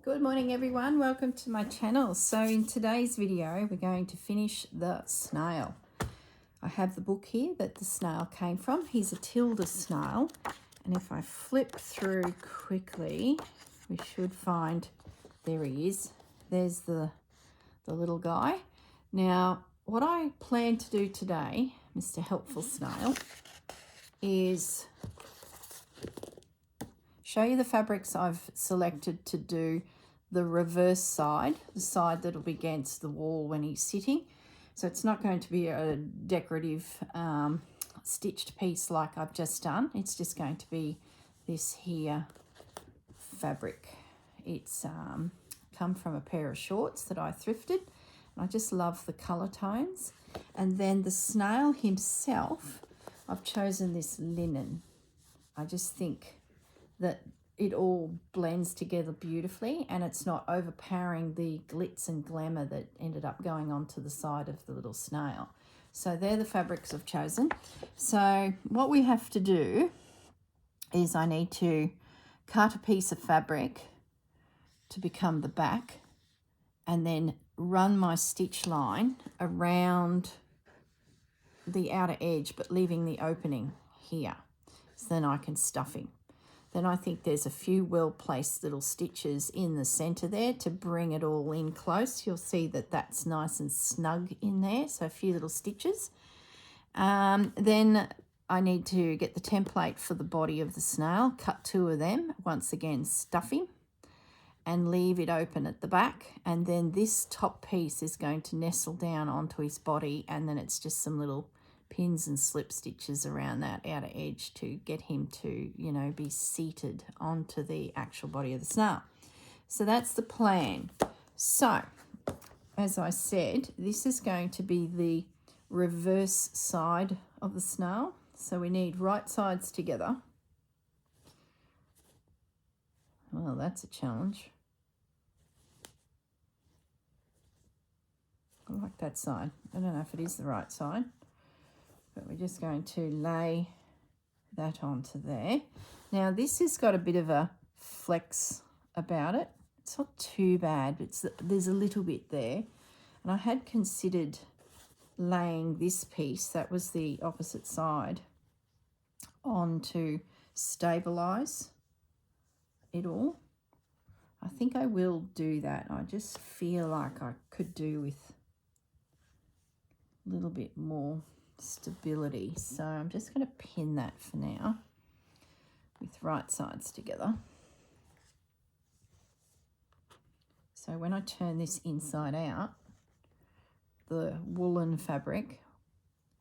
Good morning everyone, welcome to my channel. So in today's video we're going to finish the snail. I have the book here that the snail came from. He's a Tilda Snail, and if I flip through quickly we should find, there he is, there's the little guy. Now what I plan to do today, Mr. Helpful Snail, is show you the fabrics I've selected to do the reverse side, the side that'll be against the wall when he's sitting. So it's not going to be a decorative stitched piece like I've just done. It's just going to be this here fabric. It's come from a pair of shorts that I thrifted, and I just love the colour tones. And then the snail himself, I've chosen this linen. I just think that it all blends together beautifully, and it's not overpowering the glitz and glamour that ended up going onto the side of the little snail. So they're the fabrics I've chosen. So what we have to do is I need to cut a piece of fabric to become the back, and then run my stitch line around the outer edge but leaving the opening here, so then I can stuff him. Then I think there's a few well-placed little stitches in the centre there to bring it all in close. You'll see that that's nice and snug in there, so a few little stitches. Then I need to get the template for the body of the snail, cut 2 of them, once again stuff him, and leave it open at the back. And then this top piece is going to nestle down onto his body, and then it's just some little pins and slip stitches around that outer edge to get him to, you know, be seated onto the actual body of the snail. So that's the plan. So as I said, this is going to be the reverse side of the snail. So we need right sides together. Well, that's a challenge. I like that side. I don't know if it is the right side, but we're just going to lay that onto there. Now this has got a bit of a flex about it. It's not too bad, but there's a little bit there. And I had considered laying this piece, that was the opposite side, on to stabilise it all. I think I will do that. I just feel like I could do with a little bit more stability. So I'm just going to pin that for now with right sides together. So when I turn this inside out, the woolen fabric,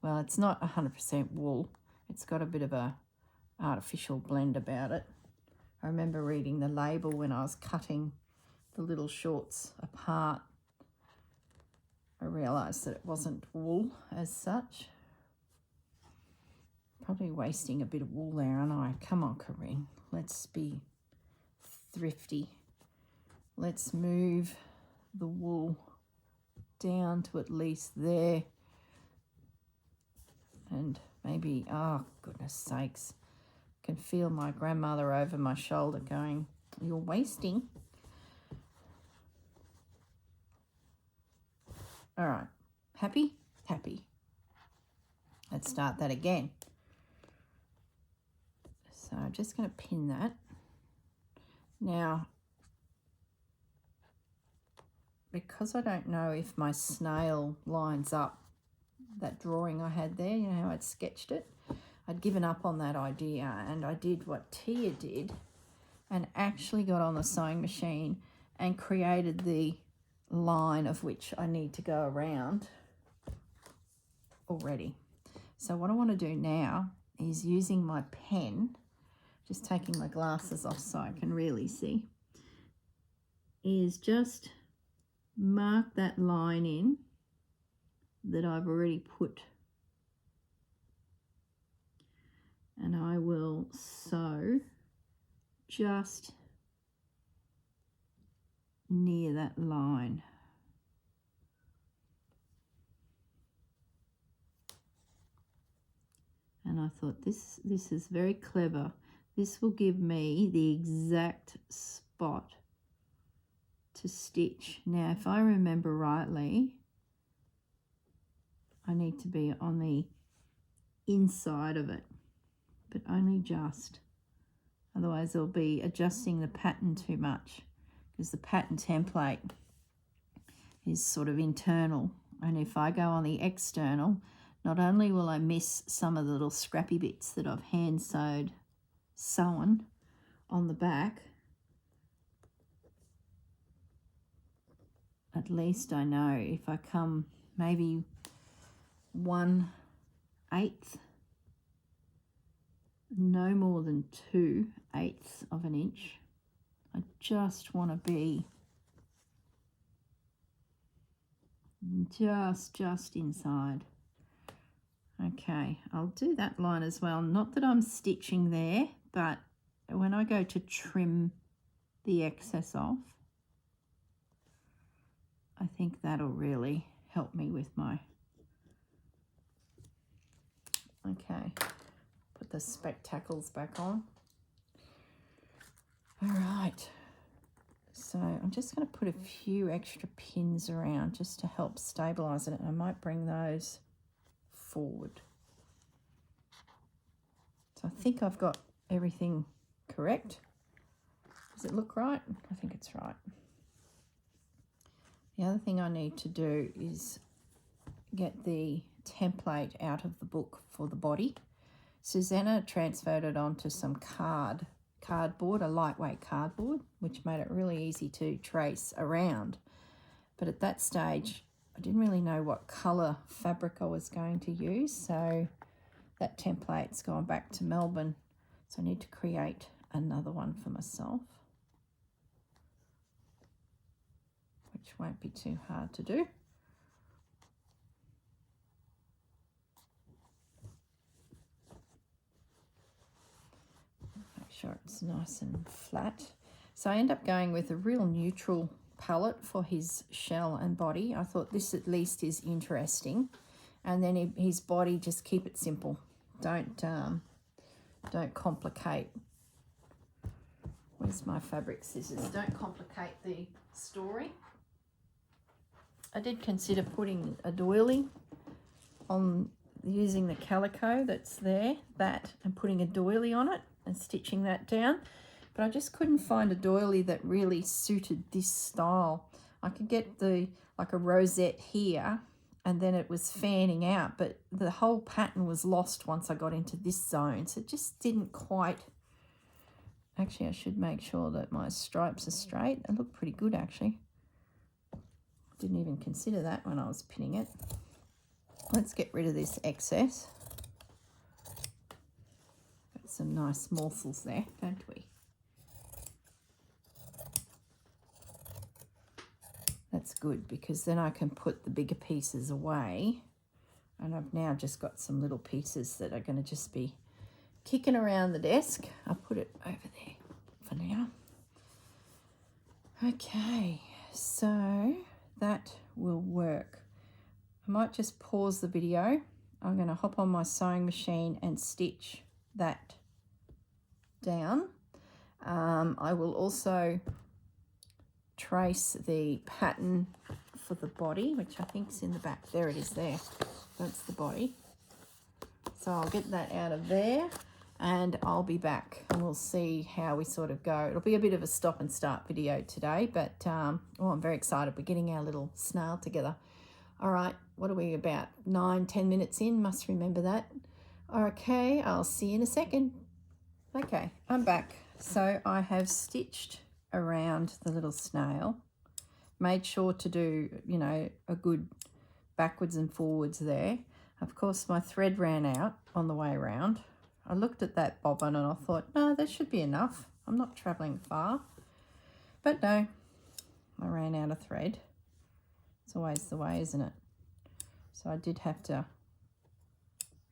well, it's not 100% wool. It's got a bit of a artificial blend about it. I remember reading the label when I was cutting the little shorts apart. I realised that it wasn't wool as such. Probably wasting a bit of wool there, aren't I? Come on, Corrine. Let's be thrifty. Let's move the wool down to at least there. And maybe, oh, goodness sakes, I can feel my grandmother over my shoulder going, you're wasting. All right, happy? Happy. Let's start that again. So I'm just going to pin that. Now, because I don't know if my snail lines up, that drawing I had there, you know how I'd sketched it, I'd given up on that idea, and I did what Tia did and actually got on the sewing machine and created the line of which I need to go around already. So what I want to do now is, using my pen, just taking my glasses off so I can really see, is just mark that line in that I've already put, and I will sew just near that line. And I thought this is very clever. This will give me the exact spot to stitch. Now, if I remember rightly, I need to be on the inside of it, but only just. Otherwise, I'll be adjusting the pattern too much, because the pattern template is sort of internal. And if I go on the external, not only will I miss some of the little scrappy bits that I've hand sewn on the back, at least I know if I come maybe 1/8, no more than 2/8 of an inch. I just want to be just inside. Okay, I'll do that line as well. Not that I'm stitching there, but when I go to trim the excess off, I think that'll really help me with my... Okay, put the spectacles back on. All right, so I'm just going to put a few extra pins around just to help stabilize it. I might bring those forward. So I think I've got everything correct. Does it look right? I think it's right. The other thing I need to do is get the template out of the book for the body. Susanna transferred it onto some cardboard, a lightweight cardboard, which made it really easy to trace around. But at that stage, I didn't really know what colour fabric I was going to use, so that template's gone back to Melbourne. So I need to create another one for myself, which won't be too hard to do. Make sure it's nice and flat. So I end up going with a real neutral palette for his shell and body. I thought this at least is interesting. And then his body, just keep it simple. Don't complicate. Where's my fabric scissors? Don't complicate the story. I did consider putting a doily on, using the calico that's there, and putting a doily on it and stitching that down. But I just couldn't find a doily that really suited this style. I could get like a rosette here, and then it was fanning out, but the whole pattern was lost once I got into this zone. So it just didn't quite... Actually, I should make sure that my stripes are straight. They look pretty good, actually. Didn't even consider that when I was pinning it. Let's get rid of this excess. Got some nice morsels there, don't we? That's good, because then I can put the bigger pieces away, and I've now just got some little pieces that are going to just be kicking around the desk. I'll put it over there for now. Okay, so that will work. I might just pause the video. I'm going to hop on my sewing machine and stitch that down. I will also trace the pattern for the body, which I think is in the back. There it is there. That's the body. So I'll get that out of there, and I'll be back and we'll see how we sort of go. It'll be a bit of a stop and start video today, but I'm very excited. We're getting our little snail together. All right, what are we, about 9-10 minutes in? Must remember that. Okay, I'll see you in a second. Okay, I'm back. So I have stitched around the little snail, made sure to do, you know, a good backwards and forwards there. Of course, my thread ran out on the way around. I looked at that bobbin and I thought, no, that should be enough. I'm not traveling far. But no, I ran out of thread. It's always the way, isn't it? So I did have to,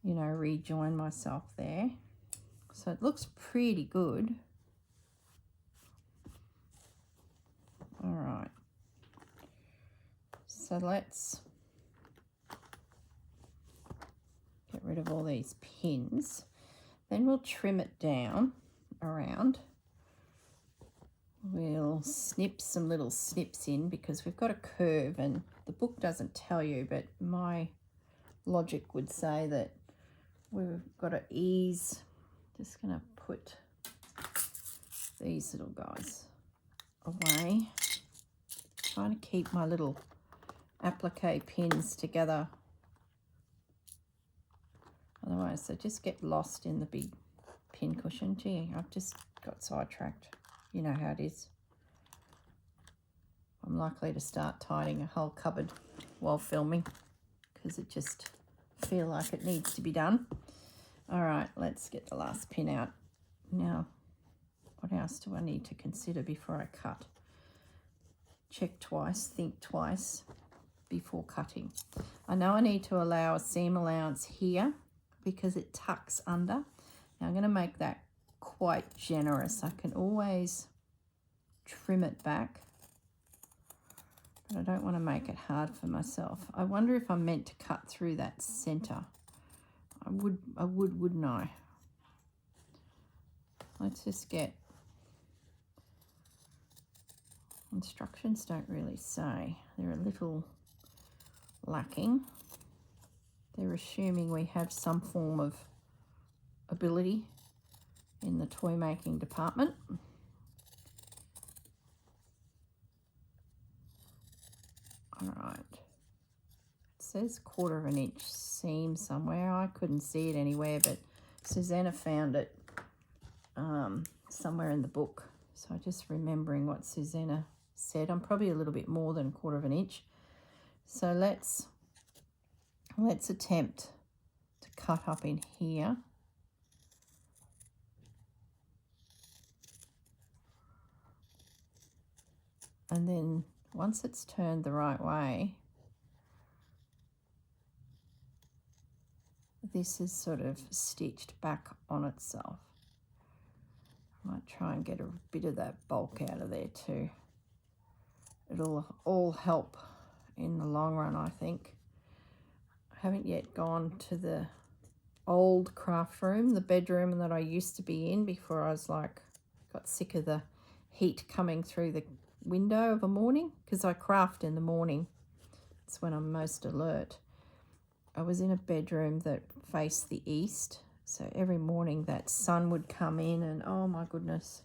you know, rejoin myself there. So it looks pretty good. All right. So let's get rid of all these pins. Then we'll trim it down around. we'll snip some little snips in because we've got a curve, and the book doesn't tell you, but my logic would say that we've got to ease. Just going to put these little guys away. Trying to keep my little applique pins together. Otherwise they just get lost in the big pin cushion. Gee, I've just got sidetracked. You know how it is. I'm likely to start tidying a whole cupboard while filming because it just feel like it needs to be done. All right, let's get the last pin out. Now, what else do I need to consider before I cut? Check twice, think twice before cutting. I know I need to allow a seam allowance here because it tucks under. Now I'm going to make that quite generous. I can always trim it back, but I don't want to make it hard for myself. I wonder if I'm meant to cut through that center. I would, wouldn't I? Let's just get, instructions don't really say. They're a little lacking. They're assuming we have some form of ability in the toy making department. All right. It says 1/4 inch seam somewhere. I couldn't see it anywhere, but Susanna found it somewhere in the book. So I'm just remembering what Susanna said. I'm probably a little bit more than 1/4 inch. So let's attempt to cut up in here. And then once it's turned the right way, this is sort of stitched back on itself. I might try and get a bit of that bulk out of there too. It'll all help in the long run, I think. I haven't yet gone to the old craft room, the bedroom that I used to be in before I was like, got sick of the heat coming through the window of a morning, because I craft in the morning. It's when I'm most alert. I was in a bedroom that faced the east, so every morning that sun would come in and oh my goodness,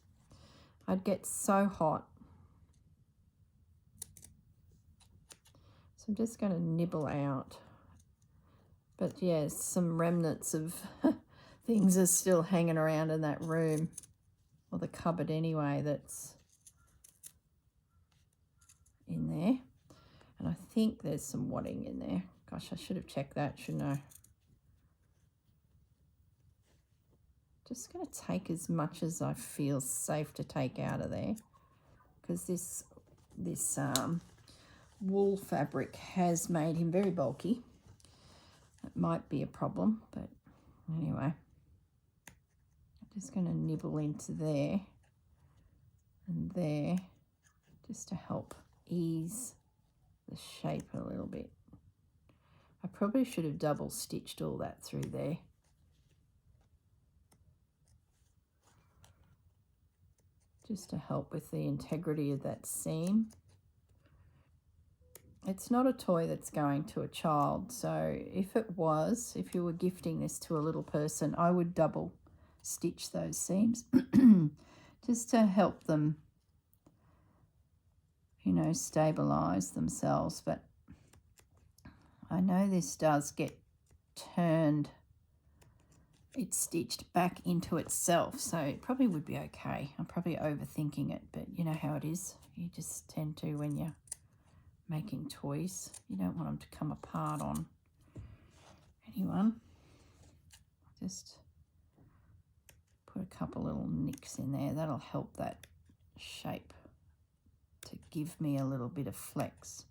I'd get so hot. So I'm just going to nibble out. But yes, some remnants of things are still hanging around in that room, or the cupboard anyway, that's in there. And I think there's some wadding in there. Gosh, I should have checked that, shouldn't I? Just going to take as much as I feel safe to take out of there, because this wool fabric has made him very bulky. It might be a problem, but anyway, I'm just going to nibble into there and there just to help ease the shape a little bit. I probably should have double stitched all that through there. Just to help with the integrity of that seam. It's not a toy that's going to a child, so if you were gifting this to a little person, I would double stitch those seams just to help them, you know, stabilize themselves. But I know this does get turned, it's stitched back into itself, so it probably would be okay. I'm probably overthinking it, but you know how it is. You just tend to when you're making toys. You don't want them to come apart on anyone. Just put a couple little nicks in there. That'll help that shape to give me a little bit of flex.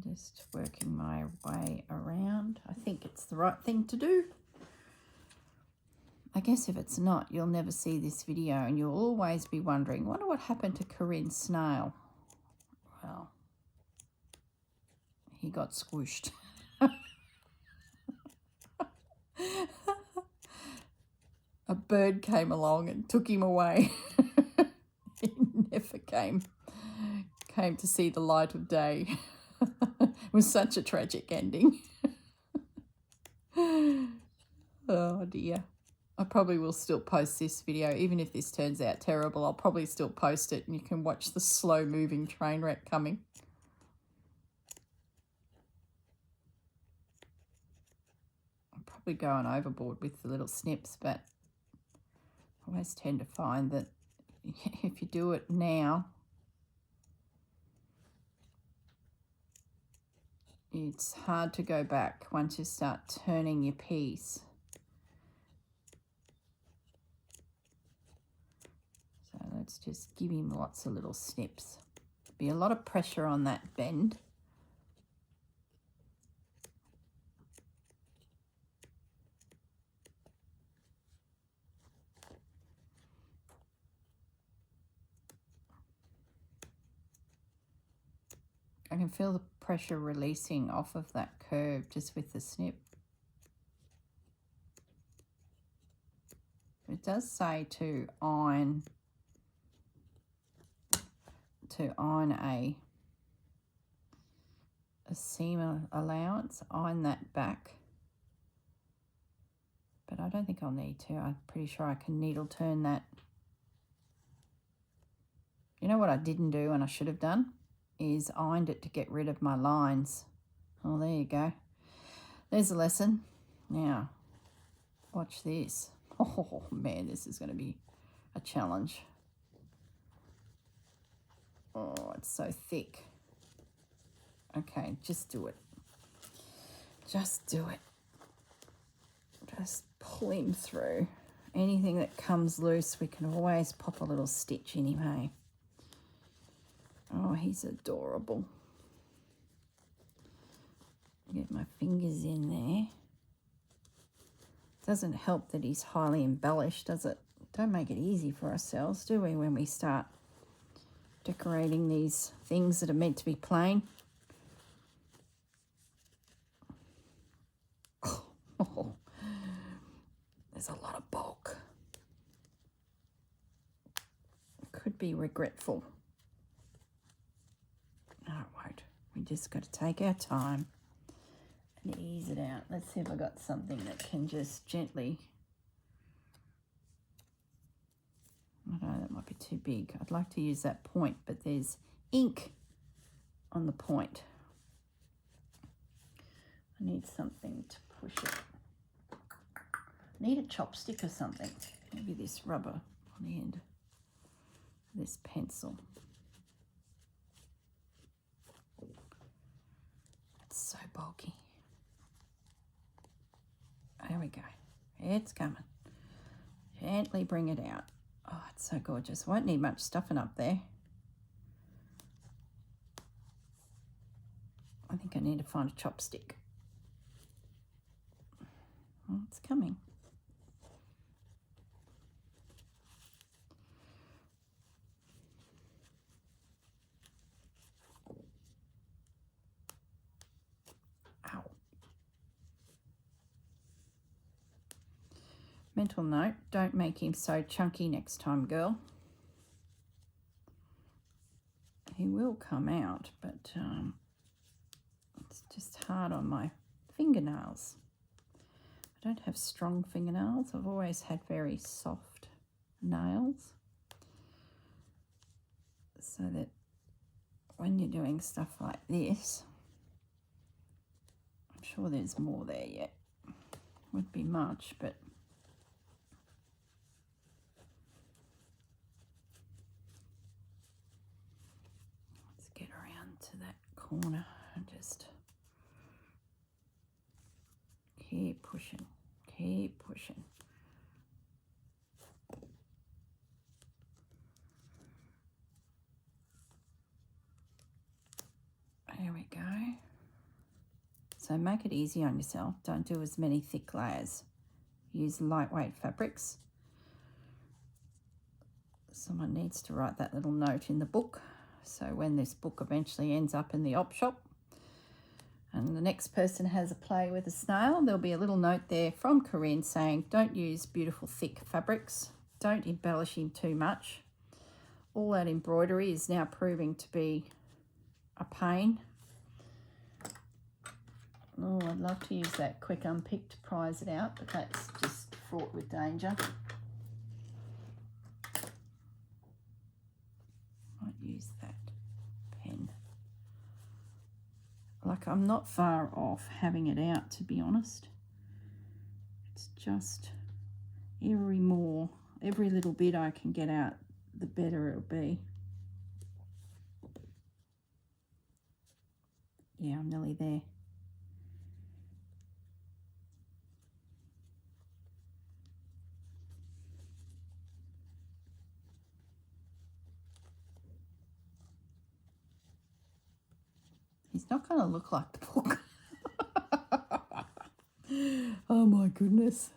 Just working my way around. I think it's the right thing to do. I guess if it's not, you'll never see this video and you'll always be wondering, wonder what happened to Corrine Snail. Well, he got squished. A bird came along and took him away. He never came to see the light of day. It was such a tragic ending. Oh dear. I probably will still post this video. Even if this turns out terrible, I'll probably still post it and you can watch the slow moving train wreck coming. I'm probably going overboard with the little snips, but I always tend to find that if you do it now, it's hard to go back once you start turning your piece. So let's just give him lots of little snips. Be a lot of pressure on that bend. I can feel the pressure releasing off of that curve just with the snip. It does say to iron a seam allowance, iron that back. But I don't think I'll need to. I'm pretty sure I can needle turn that. You know what I didn't do and I should have done? Is ironed it to get rid of my lines. Oh, there you go. There's a lesson. Now, watch this. Oh man, this is going to be a challenge. Oh, it's so thick. Okay, just do it. Just do it. Just pull him through. Anything that comes loose, we can always pop a little stitch in him, hey? Oh, he's adorable. Get my fingers in there. Doesn't help that he's highly embellished, does it? Don't make it easy for ourselves, do we, when we start decorating these things that are meant to be plain? Oh, there's a lot of bulk. Could be regretful. No, it won't. We just got to take our time and ease it out. Let's see if I got something that can just gently... I know that might be too big. I'd like to use that point, but there's ink on the point. I need something to push it. I need a chopstick or something. Maybe this rubber on the end of this pencil. It's so bulky. There we go. It's coming. Gently bring it out. Oh, it's so gorgeous. Won't need much stuffing up there. I think I need to find a chopstick. Oh, it's coming. Ow. Mental note, don't make him so chunky next time, girl. He will come out, but it's just hard on my fingernails. I don't have strong fingernails. I've always had very soft nails. So that when you're doing stuff like this, I'm sure there's more there yet. Wouldn't be much, but let's get around to that corner and just keep pushing, keep pushing. There we go. So make it easy on yourself. Don't do as many thick layers. use lightweight fabrics. Someone needs to write that little note in the book, so when this book eventually ends up in the op shop and the next person has a play with a snail, there'll be a little note there from Corrine saying, don't use beautiful thick fabrics, don't embellish him too much. All that embroidery is now proving to be a pain. Oh, I'd love to use that quick unpick to prise it out, but that's just fraught with danger. Might use that pen. Like, I'm not far off having it out, to be honest. It's just every little bit I can get out, the better it'll be. Yeah, I'm nearly there. He's not going to look like the book. Oh my goodness.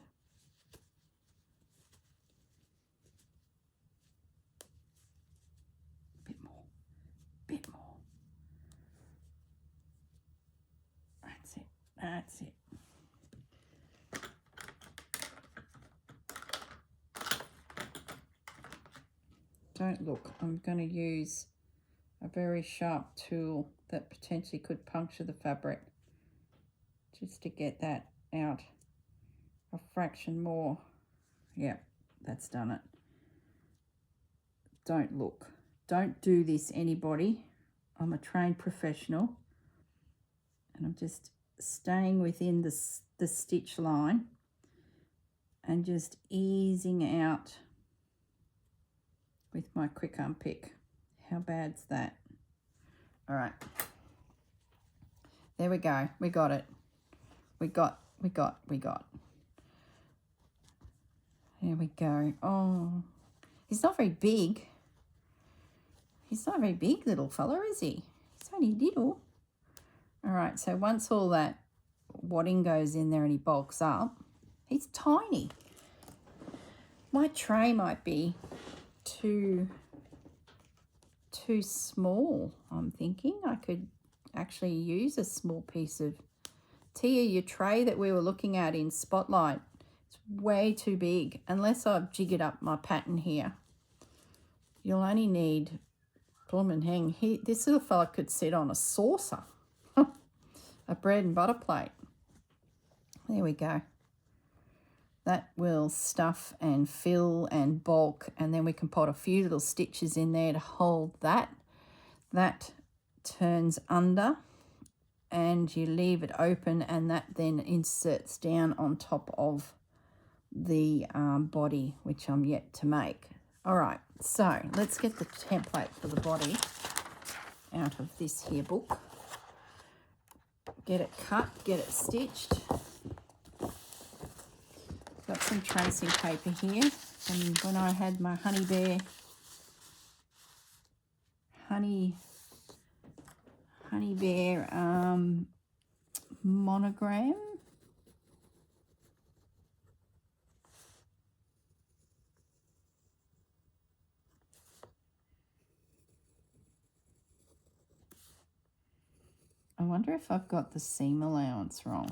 Bit more. Bit more. That's it. That's it. Don't look. I'm going to use a very sharp tool that potentially could puncture the fabric just to get that out a fraction more. Yeah, that's done it. Don't look. Don't do this, anybody. I'm a trained professional and I'm just staying within the stitch line and just easing out with my quick unpick. How bad's that? All right. There we go. We got it. We got. There we go. Oh, he's not very big. He's not a very big little fella, is he? He's only little. All right, so once all that wadding goes in there and he bulks up, he's tiny. My tray might be too small, I'm thinking. I could actually use a small piece of Tia, your tray that we were looking at in Spotlight. It's way too big. Unless I've jiggered up my pattern here, you'll only need bloomin' hang. This little fella could sit on a saucer, a bread and butter plate. There we go. That will stuff and fill and bulk, and then we can put a few little stitches in there to hold that. That turns under and you leave it open, and that then inserts down on top of the body, which I'm yet to make. All right, so let's get the template for the body out of this here book. Get it cut, get it stitched. Got some tracing paper here from when I had my honey bear monogram. I wonder if I've got the seam allowance wrong.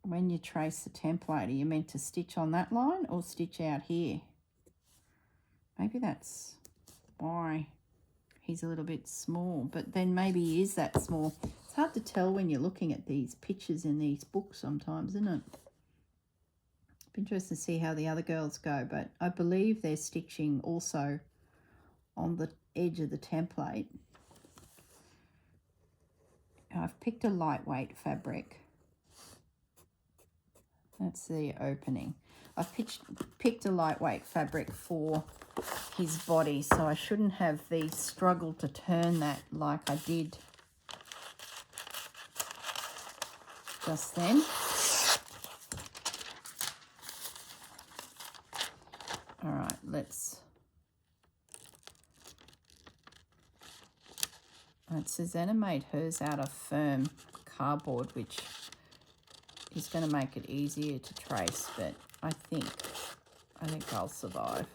When you trace the template, are you meant to stitch on that line or stitch out here? Maybe that's why he's a little bit small, but then maybe he is that small. It's hard to tell when you're looking at these pictures in these books sometimes, isn't it? It'd be interesting to see how the other girls go, but I believe they're stitching also on the edge of the template. I've picked a lightweight fabric. That's the opening. I've picked a lightweight fabric for his body, so I shouldn't have the struggle to turn that like I did just then. All right, Susanna made hers out of firm cardboard, which is going to make it easier to trace, but I think I'll survive.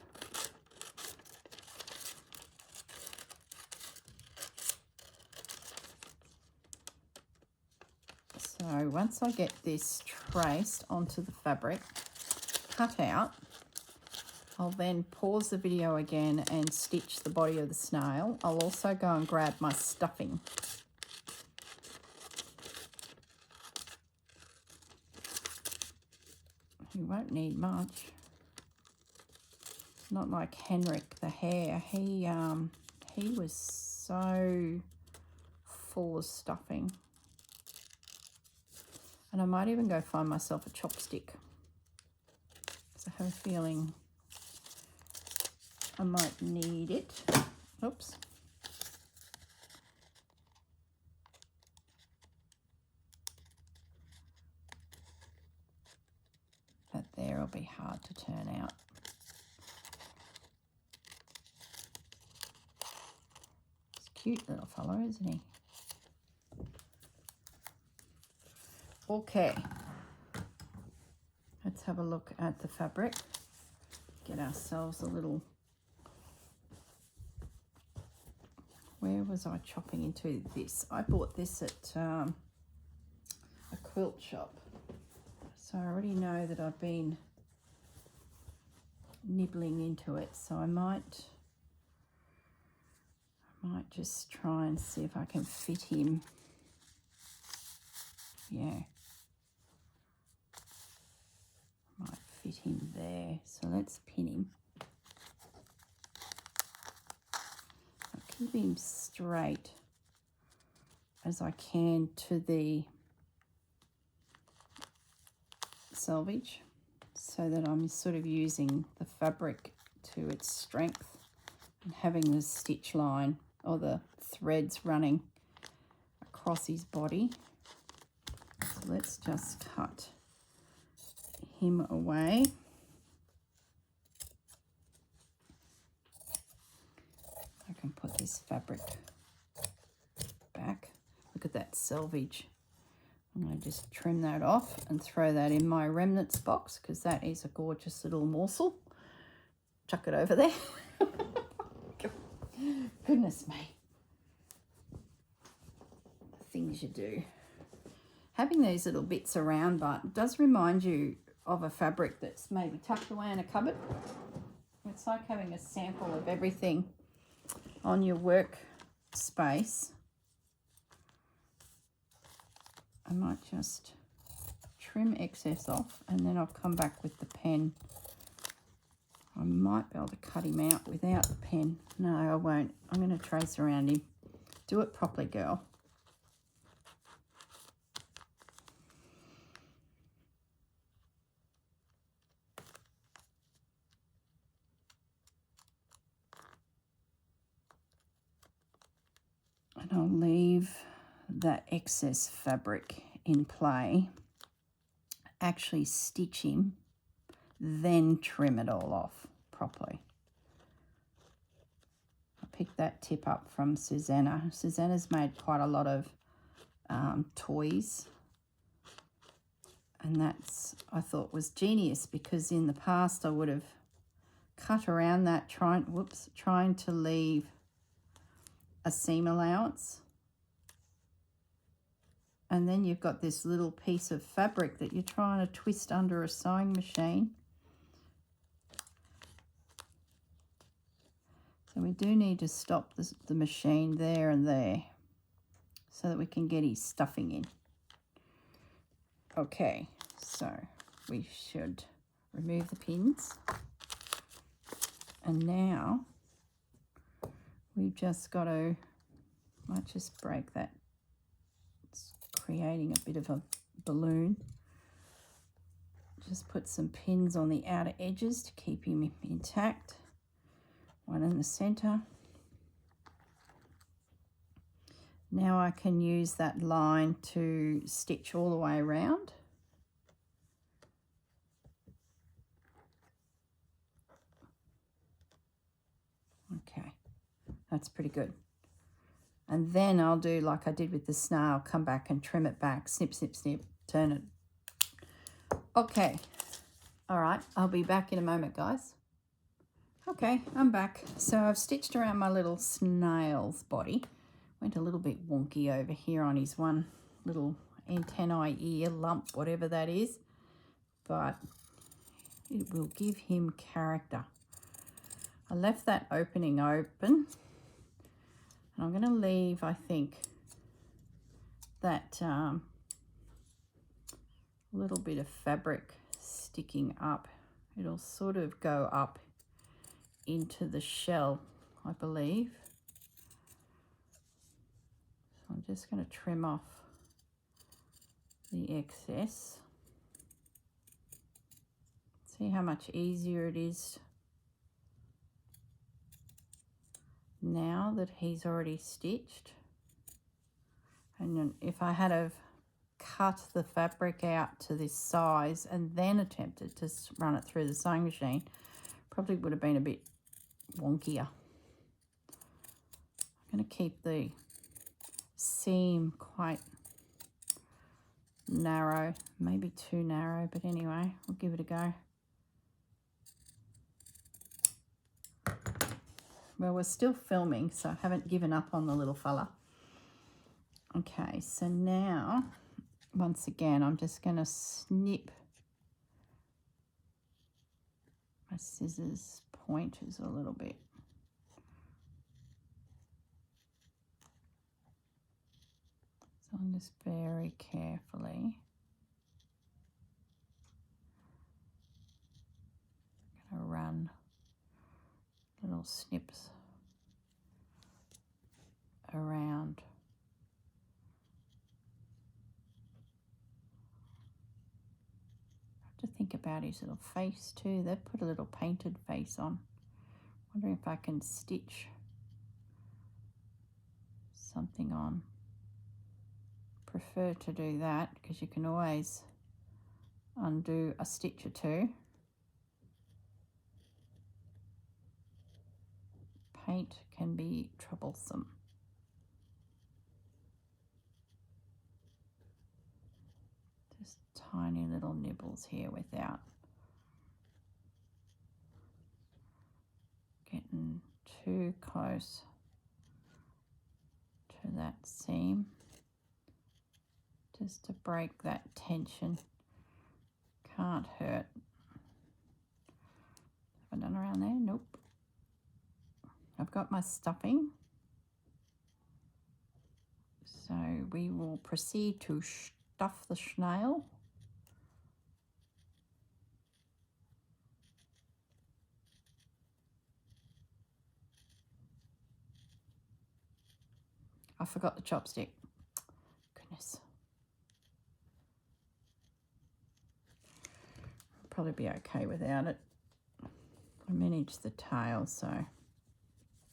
So once I get this traced onto the fabric, cut out, I'll then pause the video again and stitch the body of the snail. I'll also go and grab my stuffing. You won't need much. Not like Henrik the hare. He was so full of stuffing. And I might even go find myself a chopstick, because I have a feeling I might need it. Oops. But there will be hard to turn out. He's a cute little fellow, isn't he? Okay. Let's have a look at the fabric. Get ourselves a little... Where was I chopping into this? I bought this at a quilt shop. So I already know that I've been nibbling into it. So I might just try and see if I can fit him. Yeah. Might fit him there. So let's pin him. Keep him straight as I can to the selvage, so that I'm sort of using the fabric to its strength and having the stitch line or the threads running across his body. So let's just cut him away. I can put this fabric back. Look at that selvage. I'm going to just trim that off and throw that in my remnants box, because that is a gorgeous little morsel. Chuck it over there. Goodness me. The things you do. Having these little bits around but does remind you of a fabric that's maybe tucked away in a cupboard. It's like having a sample of everything on your work space. I might just trim excess off, and then I'll come back with the pen. I might be able to cut him out without the pen. No, I won't. I'm going to trace around him. Do it properly, girl. And I'll leave that excess fabric in play. Actually stitch him, then trim it all off properly. I picked that tip up from Susanna. Susanna's made quite a lot of toys, and that's, I thought, was genius, because in the past I would have cut around that trying to leave a seam allowance, and then you've got this little piece of fabric that you're trying to twist under a sewing machine. So we do need to stop the machine there and there so that we can get his stuffing in. Okay, so we should remove the pins, and now we've just got to, might just break that. It's creating a bit of a balloon. Just put some pins on the outer edges to keep him intact. One in the center. Now I can use that line to stitch all the way around. Okay, that's pretty good. And then I'll do like I did with the snail, come back and trim it back, snip, snip, snip, turn it. Okay, all right, I'll be back in a moment, guys. Okay, I'm back. So I've stitched around my little snail's body. Went a little bit wonky over here on his one little antennae ear lump, whatever that is. But it will give him character. I left that opening open. And I'm going to leave, I think, that little bit of fabric sticking up. It'll sort of go up into the shell, I believe. So I'm just going to trim off the excess. See how much easier it is now that he's already stitched. And then if I had have cut the fabric out to this size and then attempted to run it through the sewing machine, probably would have been a bit wonkier. I'm going to keep the seam quite narrow, maybe too narrow, but anyway, we'll give it a go. Well, we're still filming, so I haven't given up on the little fella. Okay, so now, once again, I'm just going to snip my scissors pointers a little bit. So I'm just very carefully going to run little snips around. I have to think about his little face too. They've put a little painted face on. Wondering if I can stitch something on. Prefer to do that because you can always undo a stitch or two. Paint can be troublesome. Just tiny little nibbles here without getting too close to that seam. Just to break that tension. Can't hurt. Have I done around there? Nope. I've got my stuffing. So we will proceed to stuff the snail. I forgot the chopstick. Goodness. I'll probably be okay without it. I managed the tail, so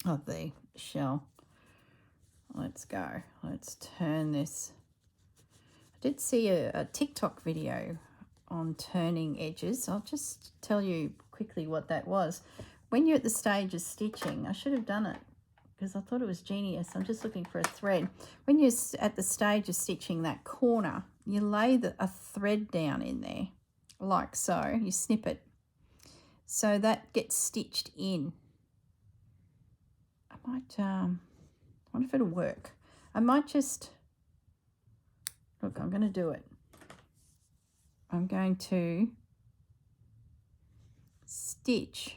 of the shell. Let's go. Let's turn this. I did see a TikTok video on turning edges. I'll just tell you quickly what that was. When you're at the stage of stitching, I should have done it because I thought it was genius. I'm just looking for a thread. When you're at the stage of stitching that corner, you lay a thread down in there like so. You snip it so that gets stitched in. I might, wonder if it'll work. I might just, look, I'm going to do it. I'm going to stitch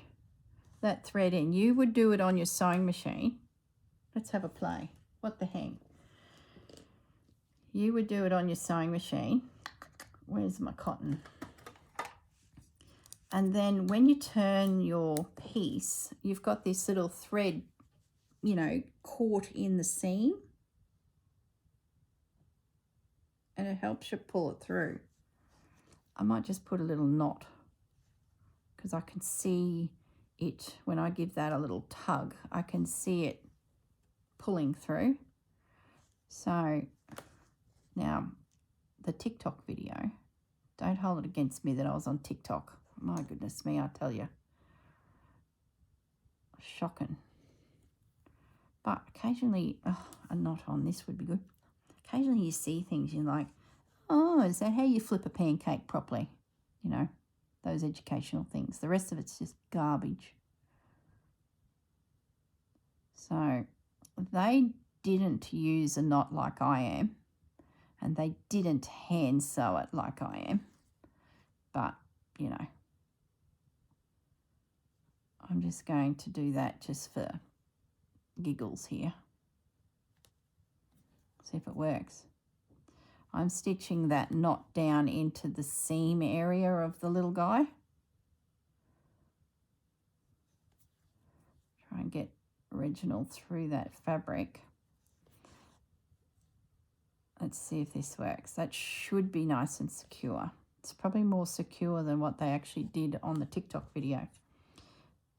that thread in. You would do it on your sewing machine. Let's have a play. What the hang? You would do it on your sewing machine. Where's my cotton? And then when you turn your piece, you've got this little thread, you know, caught in the seam. And it helps you pull it through. I might just put a little knot because I can see it when I give that a little tug. I can see it pulling through. So now the TikTok video, don't hold it against me that I was on TikTok. My goodness me, I tell you. Shocking. But occasionally, a knot on this would be good. Occasionally you see things you're like, oh, is that how you flip a pancake properly? You know, those educational things. The rest of it's just garbage. So they didn't use a knot like I am, and they didn't hand sew it like I am. But, you know, I'm just going to do that just for giggles here. See if it works. I'm stitching that knot down into the seam area of the little guy. Try and get original through that fabric. Let's see if this works. That should be nice and secure. It's probably more secure than what they actually did on the TikTok video.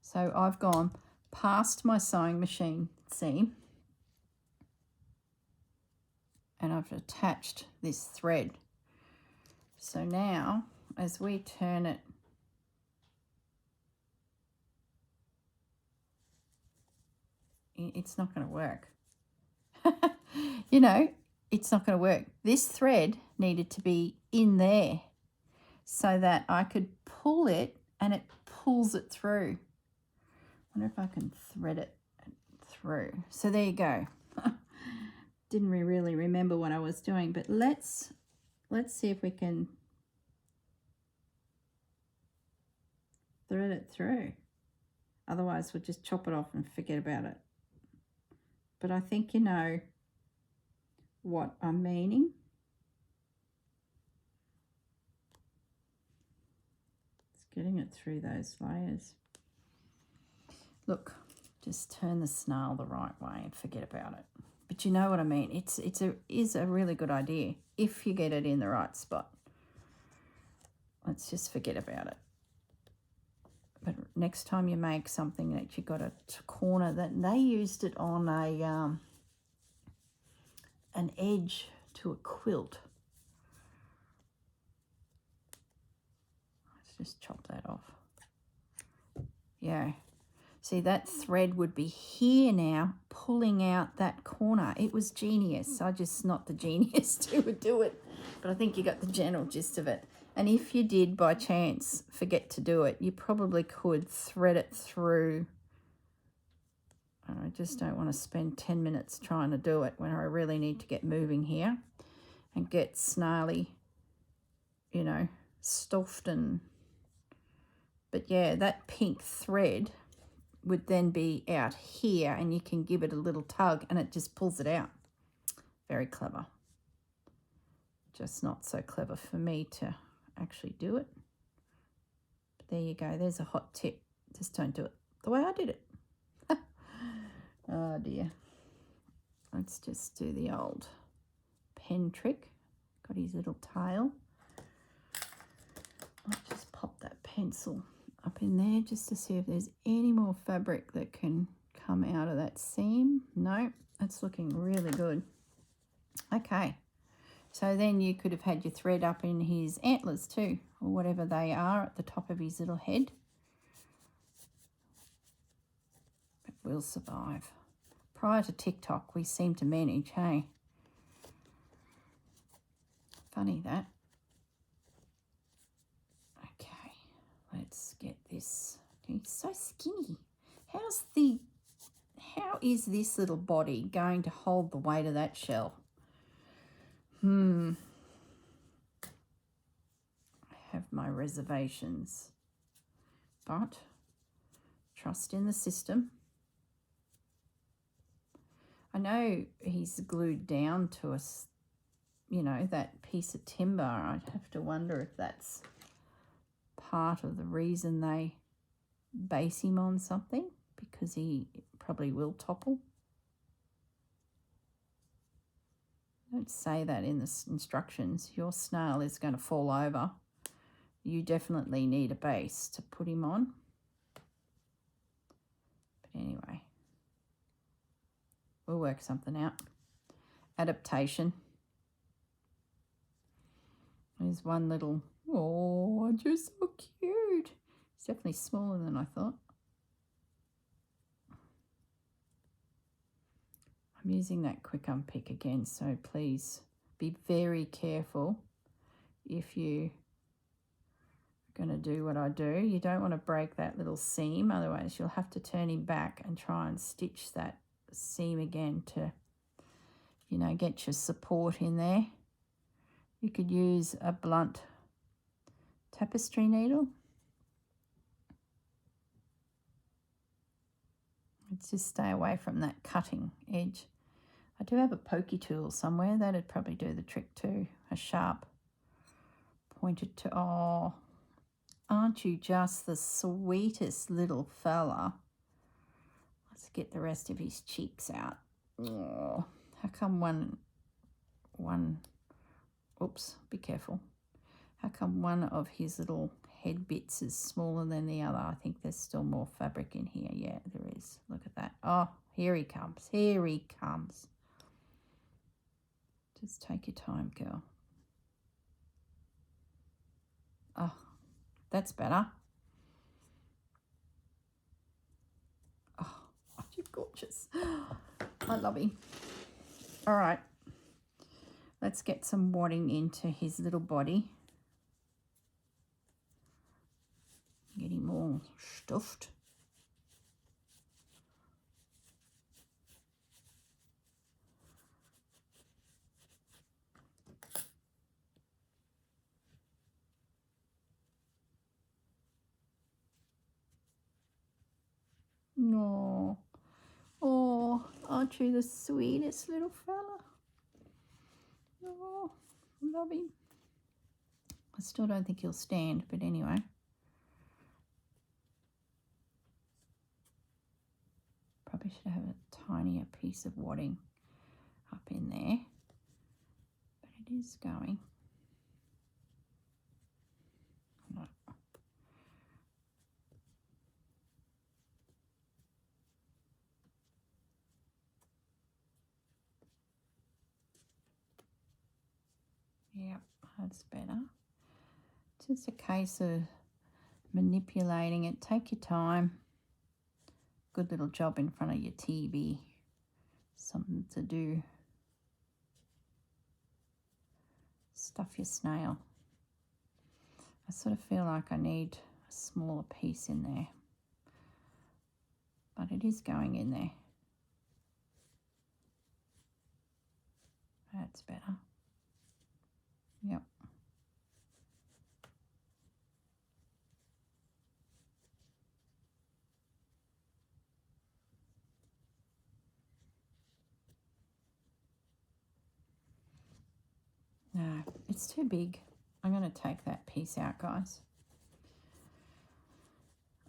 So I've gone past my sewing machine seam and I've attached this thread. So now as we turn it, it's not going to work. You know, it's not going to work. This thread needed to be in there so that I could pull it and it pulls it through. I wonder if I can thread it through. So there you go. Didn't really remember what I was doing, but let's see if we can thread it through. Otherwise we'll just chop it off and forget about it. But I think you know what I'm meaning. It's getting it through those layers. Look, just turn the snail the right way and forget about it. But you know what I mean. It is a really good idea if you get it in the right spot. Let's just forget about it. But next time you make something that you got a corner, that they used it on a an edge to a quilt. Let's just chop that off. Yeah. See, that thread would be here now, pulling out that corner. It was genius. I just not the genius to do it, but I think you got the general gist of it. And if you did by chance forget to do it, you probably could thread it through. I just don't want to spend 10 minutes trying to do it when I really need to get moving here and get snarly, you know, stuffed and... But yeah, that pink thread would then be out here and you can give it a little tug and it just pulls it out. Very clever. Just not so clever for me to actually do it. But there you go. There's a hot tip. Just don't do it the way I did it. Oh dear. Let's just do the old pen trick. Got his little tail. I'll just pop that pencil up in there just to see if there's any more fabric that can come out of that seam. No, that's looking really good. Okay, so then you could have had your thread up in his antlers too, or whatever they are at the top of his little head. But we'll survive. Prior to TikTok, we seemed to manage, hey? Funny that. Okay, let's get this. He's so skinny. How is this little body going to hold the weight of that shell? I have my reservations, but trust in the system. I know he's glued down to us, you know, that piece of timber. I'd have to wonder if that's part of the reason they base him on something, because he probably will topple. Don't say that in the instructions. Your snail is going to fall over. You definitely need a base to put him on. But anyway, we'll work something out. Adaptation. There's one little, oh, just so cute. It's definitely smaller than I thought. I'm using that quick unpick again, so please be very careful if you are going to do what I do. You don't want to break that little seam, otherwise you'll have to turn him back and try and stitch that seam again to, you know, get your support in there. You could use a blunt tapestry needle. Let's just stay away from that cutting edge. I do have a pokey tool somewhere. That'd probably do the trick too. A sharp pointed to, oh, aren't you just the sweetest little fella? Let's get the rest of his cheeks out. Oh, how come one, oops, be careful. How come one of his little head bits is smaller than the other? I think there's still more fabric in here. Yeah, there is. Look at that. Oh, here he comes. Here he comes. Just take your time, girl. Oh, that's better. Oh, aren't you gorgeous? I love him. All right. Let's get some wadding into his little body. Get him all stuffed. No. Oh, aren't you the sweetest little fella? Oh, love him. I still don't think he'll stand, but anyway. Probably should have a tinier piece of wadding up in there, but it is going. No. Yep, that's better. Just a case of manipulating it. Take your time. Good little job in front of your TV. Something to do. Stuff your snail. I sort of feel like I need a smaller piece in there, but it is going in there. That's better. Yep. No, it's too big. I'm going to take that piece out, guys.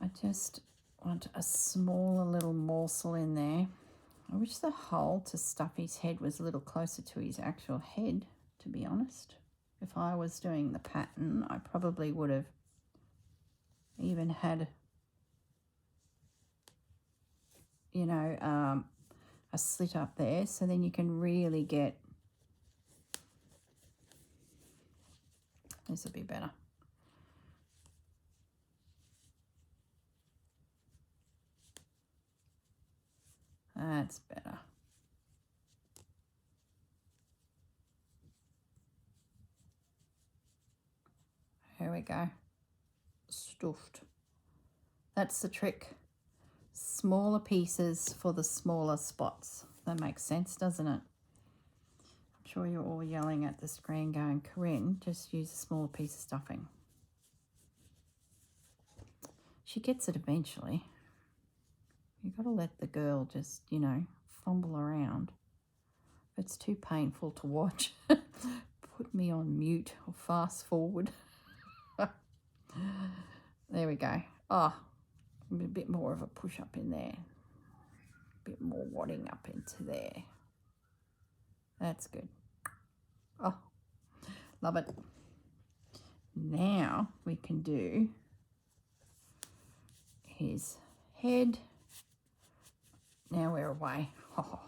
I just want a smaller little morsel in there. I wish the hole to stuff his head was a little closer to his actual head, to be honest. If I was doing the pattern, I probably would have even had, you know, a slit up there, so then you can really get, this will be better. That's better. Here we go. Stuffed. That's the trick. Smaller pieces for the smaller spots. That makes sense, doesn't it? I'm sure you're all yelling at the screen going, Corrine, just use a smaller piece of stuffing. She gets it eventually. You've got to let the girl just, you know, fumble around. If it's too painful to watch, put me on mute or fast forward. There we go. Oh, a bit more of a push up in there. A bit more wadding up into there. That's good. Oh, love it. Now we can do his head. Now we're away. Oh.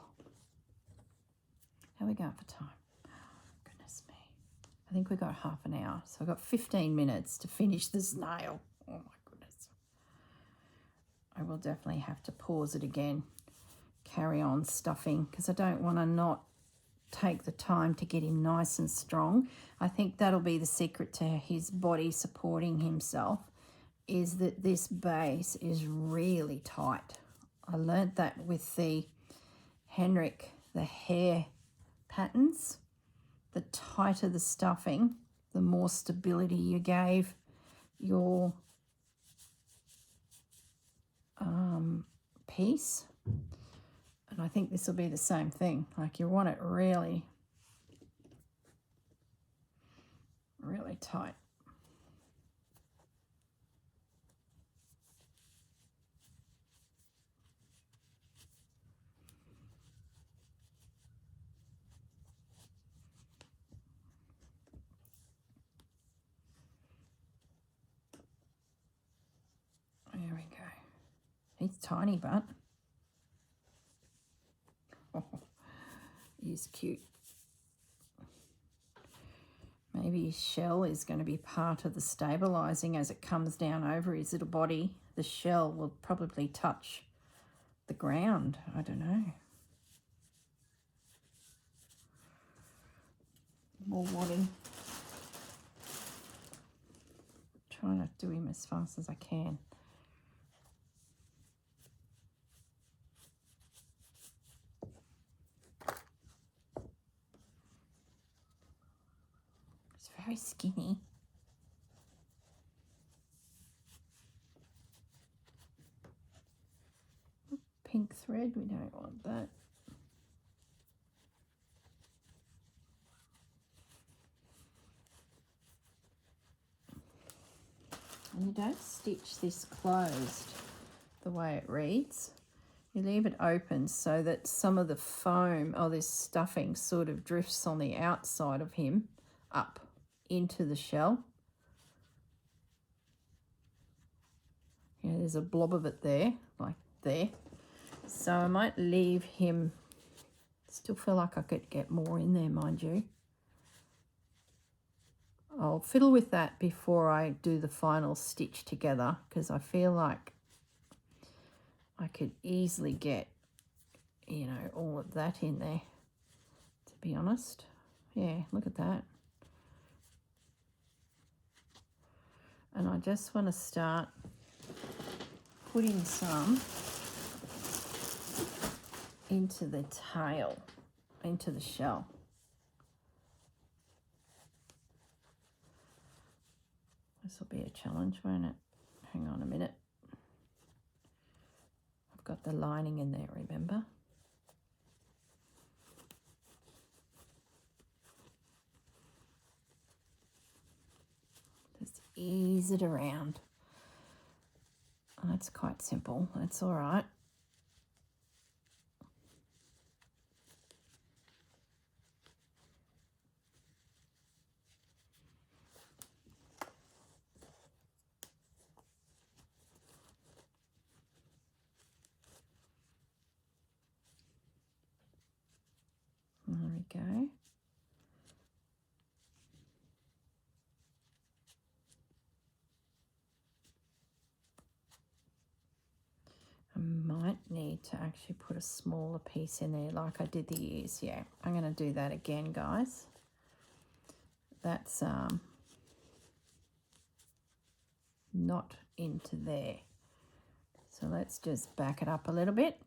How are we going for time? Goodness me. I think we've got half an hour. So I've got 15 minutes to finish the snail. Oh my goodness. I will definitely have to pause it again. carry on stuffing because I don't want to not take the time to get him nice and strong. I think that'll be the secret to his body supporting himself, is that this base is really tight. I learnt that with the Henrik, the hair patterns. The tighter the stuffing, the more stability you gave your piece. And I think this will be the same thing. Like, you want it really, really tight. There we go. He's tiny, but he's cute. Maybe his shell is going to be part of the stabilising as it comes down over his little body. The shell will probably touch the ground. I don't know. More wadding. Trying to do him as fast as I can. It's very skinny. Pink thread, we don't want that. And you don't stitch this closed the way it reads. You leave it open so that some of the foam or this stuffing sort of drifts on the outside of him up into the shell. Yeah, there's a blob of it there, like there. So I might leave him, still feel like I could get more in there, mind you. I'll fiddle with that before I do the final stitch together, because I feel like I could easily get, you know, all of that in there, to be honest. Yeah, look at that. And I just want to start putting some into the tail, into the shell. This will be a challenge, won't it? Hang on a minute. I've got the lining in there, remember? Just ease it around. That's quite simple. That's all right. There we go. I might need to actually put a smaller piece in there like I did the ears. Yeah, I'm going to do that again, guys. That's not into there. So let's just back it up a little bit.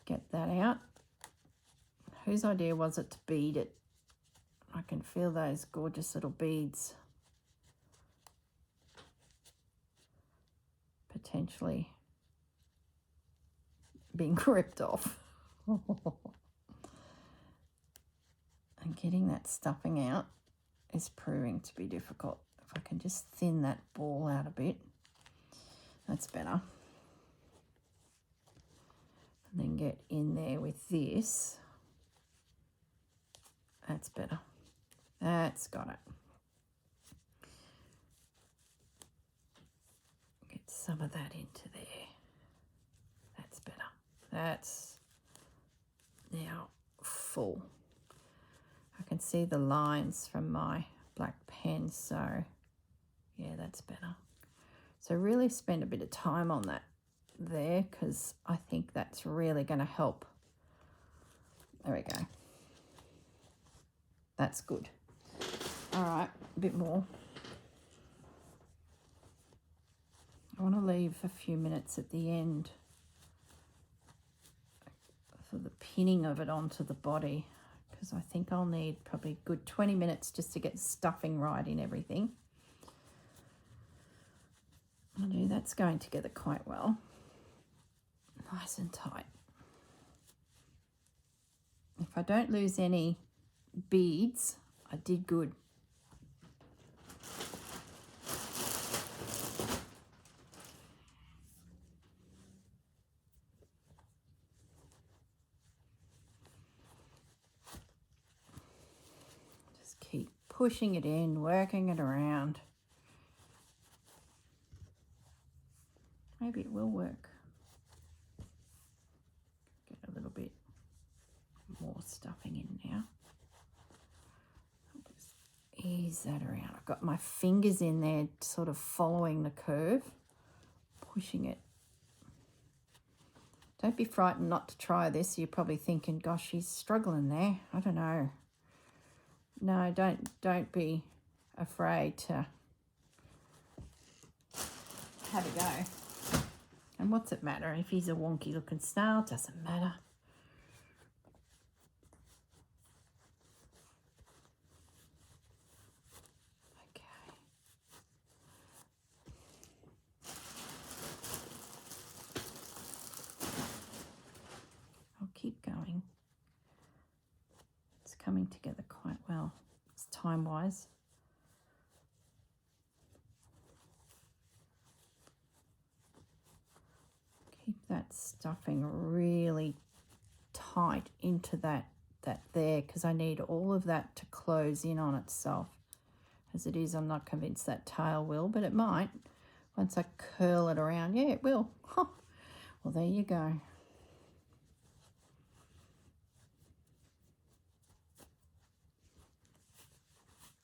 Get that out. Whose idea was it to bead it? I can feel those gorgeous little beads potentially being ripped off. And getting that stuffing out is proving to be difficult. If I can just thin that ball out a bit, that's better. And then get in there with this. That's better. That's got it. Get some of that into there. That's better. That's now full. I can see the lines from my black pen, so yeah, that's better. So really spend a bit of time on that there, because I think that's really going to help. There we go. That's good. All right, a bit more. I want to leave a few minutes at the end for the pinning of it onto the body, because I think I'll need probably a good 20 minutes just to get stuffing right in everything. I know that's going together quite well. Nice and tight. If I don't lose any beads, I did good. Just keep pushing it in, working it around. Maybe it will work. Get a little bit more stuffing in now. Just ease that around. I've got my fingers in there sort of following the curve, pushing it. Don't be frightened not to try this. You're probably thinking, gosh, she's struggling there. I don't know. No, don't be afraid to have a go. And what's it matter? If he's a wonky looking snail, doesn't matter. Okay. I'll keep going. It's coming together quite well. It's time-wise. Keep that stuffing really tight into that there, because I need all of that to close in on itself. As it is, I'm not convinced that tail will, but it might. Once I curl it around, yeah, it will. Huh. Well, there you go.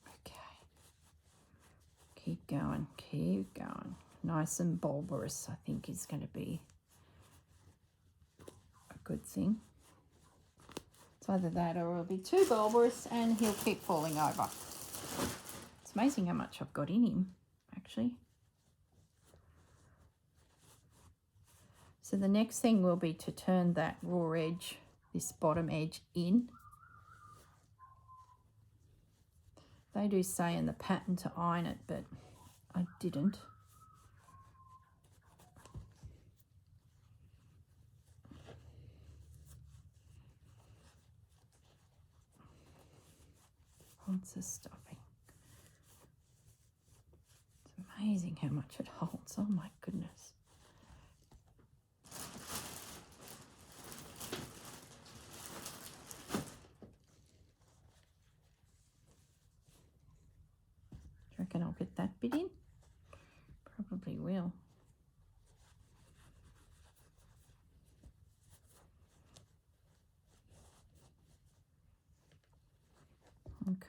Okay. Keep going, keep going. Nice and bulbous, I think, is going to be a good thing. It's either that or it'll be too bulbous and he'll keep falling over. It's amazing how much I've got in him, actually. So the next thing will be to turn that raw edge, this bottom edge, in. They do say in the pattern to iron it, but I didn't. Lots of stuffing. It's amazing how much it holds. Oh my goodness. Do you reckon I'll get that bit in? Probably will.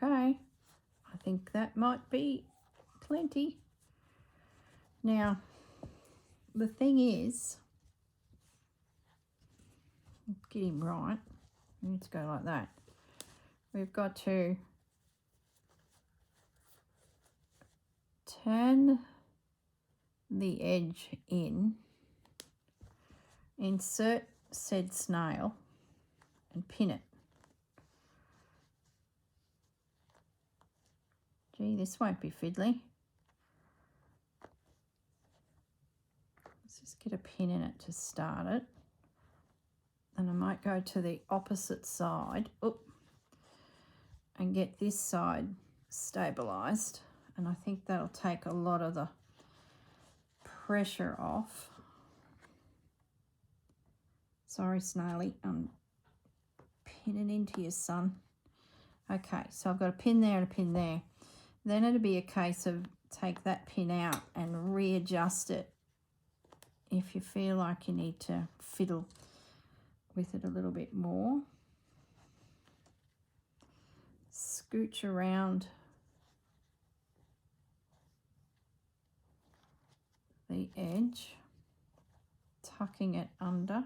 Okay, I think that might be plenty. Now, the thing is, get him right. We need to go like that. We've got to turn the edge in, insert said snail, and pin it. Gee, this won't be fiddly. Let's just get a pin in it to start it. And I might go to the opposite side, and get this side stabilised. And I think that'll take a lot of the pressure off. Sorry, Snaily, I'm pinning into your son. Okay, so I've got a pin there and a pin there. Then it'll be a case of take that pin out and readjust it if you feel like you need to fiddle with it a little bit more. Scooch around the edge, tucking it under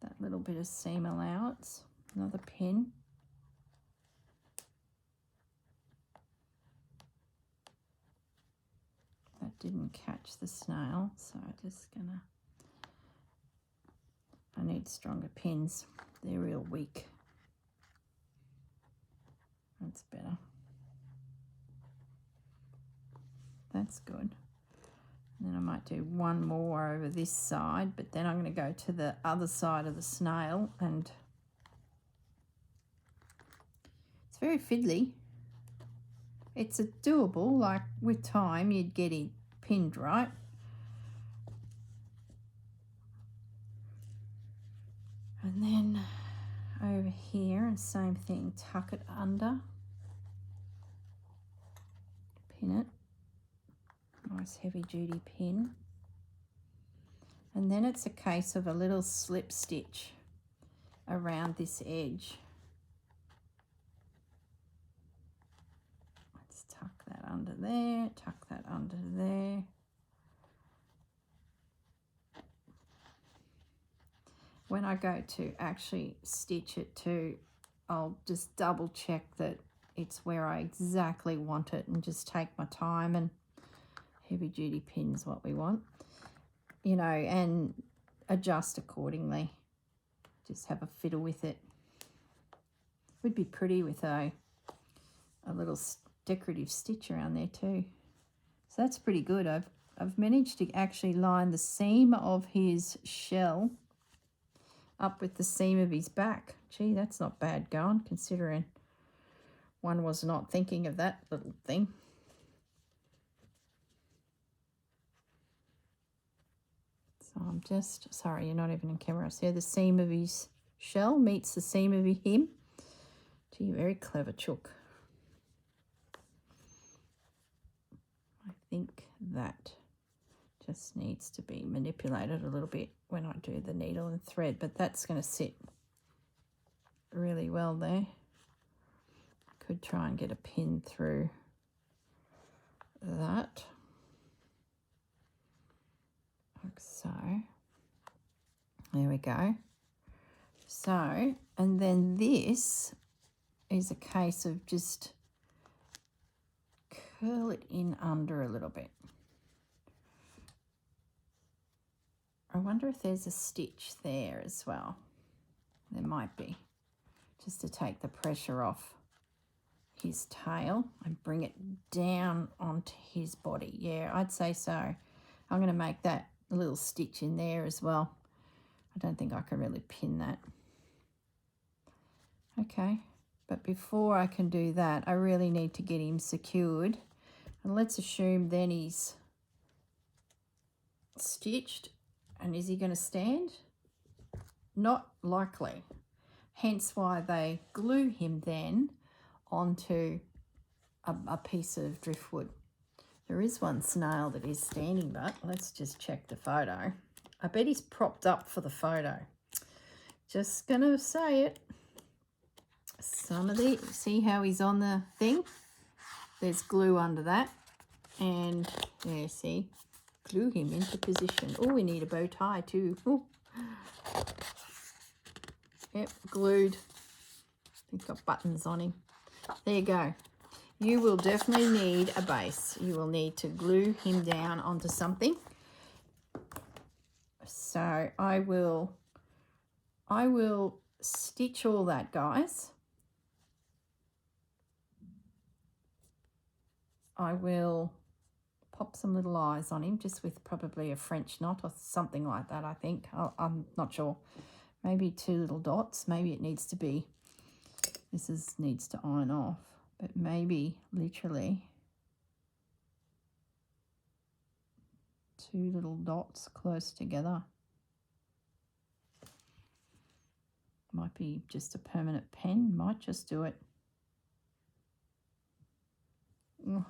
that little bit of seam allowance. Another pin. That didn't catch the snail, so I'm just gonna, I need stronger pins. They're real weak. That's better. That's good. And then I might do one more over this side, but then I'm going to go to the other side of the snail, and it's very fiddly. It's a doable, like with time you'd get it pinned right. And then over here, and same thing, tuck it under, pin it. Nice heavy duty pin. And then it's a case of a little slip stitch around this edge. Let's tuck that under there, tuck that under there. When I go to actually stitch it too, I'll just double check that it's where I exactly want it and just take my time, and heavy duty pin is what we want, you know, and adjust accordingly. Just have a fiddle with it. Would be pretty with a little decorative stitch around there too. So that's pretty good. I've managed to actually line the seam of his shell up with the seam of his back. Gee, that's not bad going, considering one was not thinking of that little thing. So I'm just, sorry, you're not even in camera. So the seam of his shell meets the seam of him. Gee, very clever chook. I think that just needs to be manipulated a little bit when I do the needle and thread, but that's going to sit really well there. Could try and get a pin through that. Like so. There we go. So, and then this is a case of just curl it in under a little bit. I wonder if there's a stitch there as well. There might be, just to take the pressure off his tail and bring it down onto his body. Yeah, I'd say so. I'm going to make that a little stitch in there as well. I don't think I can really pin that. Okay, but before I can do that, I really need to get him secured. And let's assume then he's stitched. And is he going to stand? Not likely. Hence why they glue him then onto a piece of driftwood. There is one snail that is standing, but let's just check the photo. I bet he's propped up for the photo. Just going to say it. Some of the, see how he's on the thing? There's glue under that. And there, see? Glue him into position. Oh, we need a bow tie too. Ooh. Yep, glued. He's got buttons on him. There you go. You will definitely need a base. You will need to glue him down onto something. So I will stitch all that, guys. I will pop some little eyes on him, just with probably a French knot or something like that, I think. I'm not sure. Maybe 2 little dots. Maybe it needs to be, needs to iron off, but maybe literally 2 little dots close together. Might be just a permanent pen. Might just do it. Oh.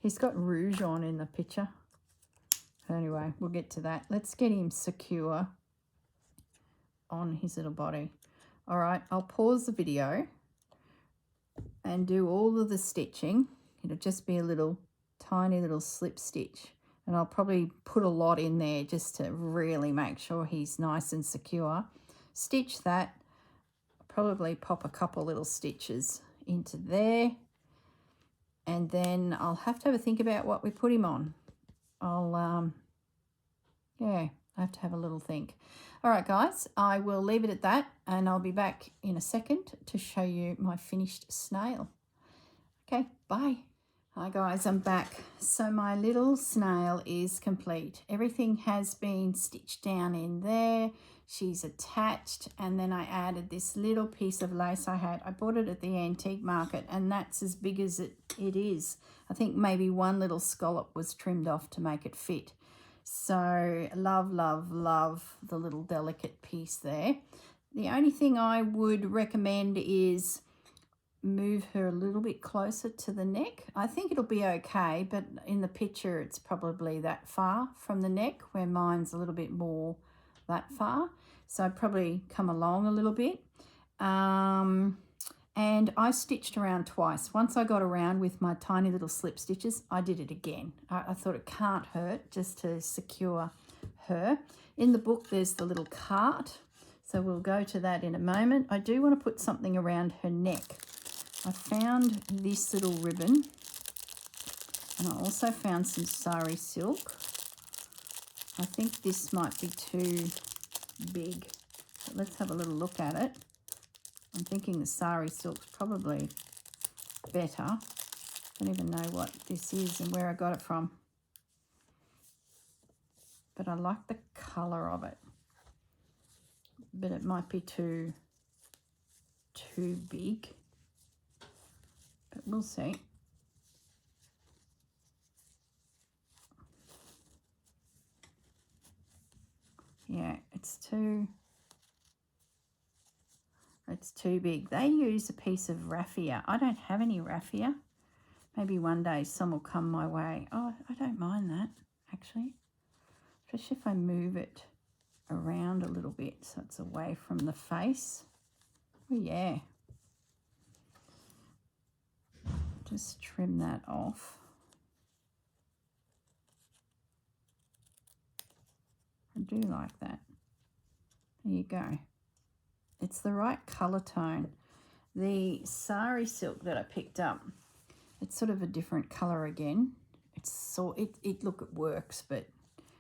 He's got rouge on in the picture. Anyway, we'll get to that. Let's get him secure on his little body. All right, I'll pause the video and do all of the stitching. It'll just be a little tiny little slip stitch, And I'll probably put a lot in there just to really make sure he's nice and secure. Stitch that. Probably pop a couple little stitches into there. And then I'll have to have a think about what we put him on. Yeah, I have to have a little think. All right, guys, I will leave it at that, and I'll be back in a second to show you my finished snail. Okay, bye. Hi, guys, I'm back. So my little snail is complete. Everything has been stitched down in there. She's attached, and then I added this little piece of lace I had. I bought it at the antique market, and that's as big as it is. I think maybe one little scallop was trimmed off to make it fit. So love, love, love the little delicate piece there. The only thing I would recommend is move her a little bit closer to the neck. I think it'll be okay, but in the picture it's probably that far from the neck, where mine's a little bit more that far. So I'd probably come along a little bit. And I stitched around twice. Once I got around with my tiny little slip stitches, I did it again. I thought it can't hurt just to secure her. In the book, there's the little cart, so we'll go to that in a moment. I do want to put something around her neck. I found this little ribbon, and I also found some sari silk. I think this might be too big, but let's have a little look at it. I'm thinking the sari silk's probably better. I don't even know what this is and where I got it from. But I like the colour of it. But it might be too big. But we'll see. Yeah, it's too big. They use a piece of raffia. I don't have any raffia. Maybe one day some will come my way. Oh, I don't mind that, actually. Especially if I move it around a little bit so it's away from the face. Oh, yeah. Just trim that off. I do like that. There you go. It's the right colour tone. The sari silk that I picked up, it's sort of a different colour again. Look, it works, but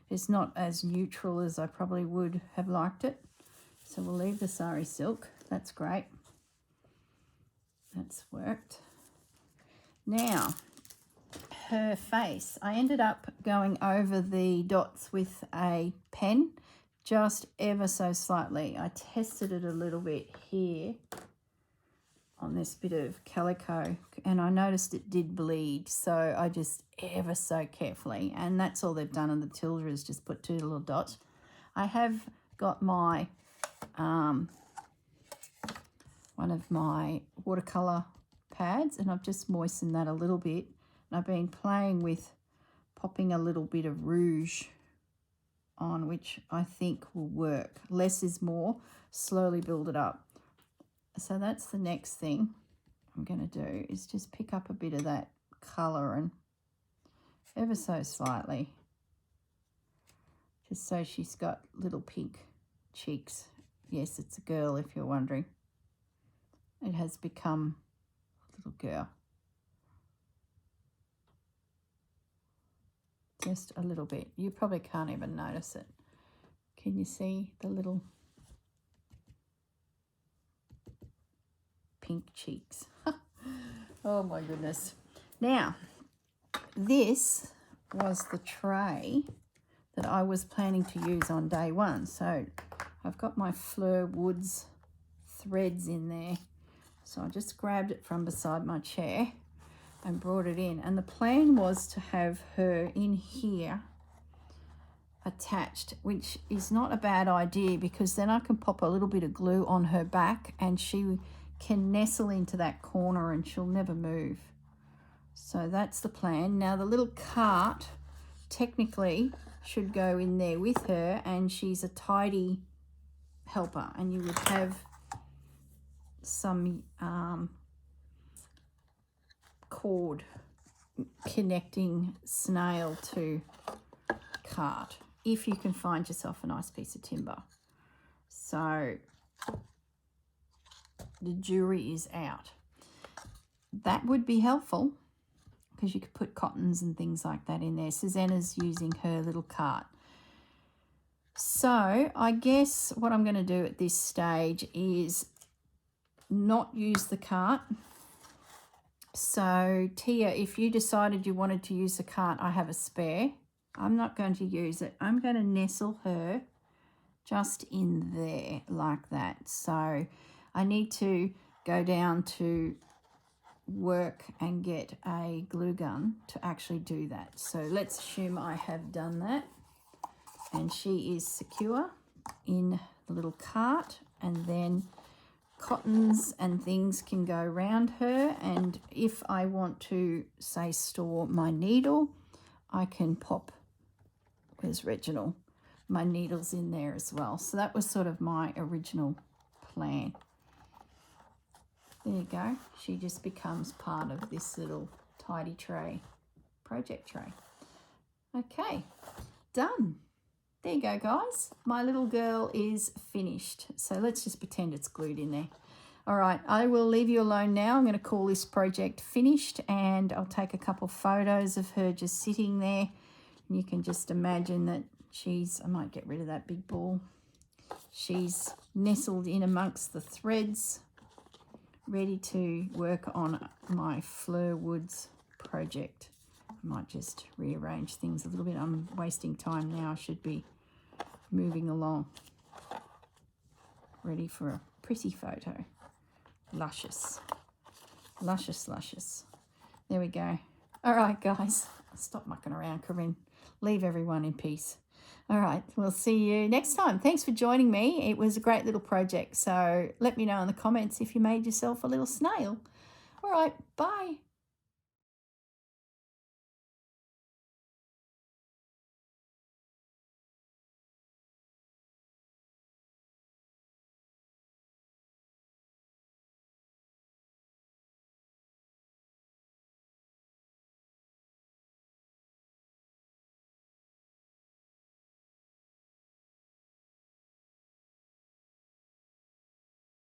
it's not as neutral as I probably would have liked it. So we'll leave the sari silk. That's great. That's worked. Now, her face. I ended up going over the dots with a pen, just ever so slightly. I tested it a little bit here on this bit of calico, and I noticed it did bleed, so I just ever so carefully, and that's all they've done in the Tilda is just put two little dots. I have got my one of my watercolor pads, and I've just moistened that a little bit, and I've been playing with popping a little bit of rouge on, which I think will work. Less is more. Slowly build it up. So that's the next thing I'm going to do, is just pick up a bit of that colour and ever so slightly, just so she's got little pink cheeks. Yes, it's a girl, if you're wondering. It has become a little girl. Just a little bit. You probably can't even notice it. Can you see the little pink cheeks? Oh my goodness. Now, this was the tray that I was planning to use on day one. So I've got my Fleur Woods threads in there. So I just grabbed it from beside my chair and brought it in, and the plan was to have her in here attached, which is not a bad idea, because then I can pop a little bit of glue on her back and she can nestle into that corner and she'll never move. So that's the plan. Now the little cart technically should go in there with her, and she's a tidy helper, and you would have some cord connecting Snail to cart if you can find yourself a nice piece of timber. So the jury is out. That would be helpful because you could put cottons and things like that in there. Susanna's using her little cart. So I guess what I'm going to do at this stage is not use the cart. So Tia, if you decided you wanted to use the cart, I have a spare. I'm not going to use it. I'm going to nestle her just in there like that. So I need to go down to work and get a glue gun to actually do that. So let's assume I have done that and she is secure in the little cart, and then cottons and things can go around her. And if I want to, say, store my needle, I can pop, where's Reginald, my needles in there as well. So that was sort of my original plan. There you go. She just becomes part of this little tidy tray, project tray. Okay, done. There you go, guys. My little girl is finished. So let's just pretend it's glued in there. All right, I will leave you alone now. I'm going to call this project finished, and I'll take a couple photos of her just sitting there. And you can just imagine that she's, I might get rid of that big ball. She's nestled in amongst the threads, ready to work on my Fleur Woods project. I might just rearrange things a little bit. I'm wasting time now. I should be moving along. Ready for a pretty photo. Luscious. Luscious, luscious. There we go. All right, guys. Stop mucking around, Corrine. Leave everyone in peace. All right, we'll see you next time. Thanks for joining me. It was a great little project. So let me know in the comments if you made yourself a little snail. All right, bye.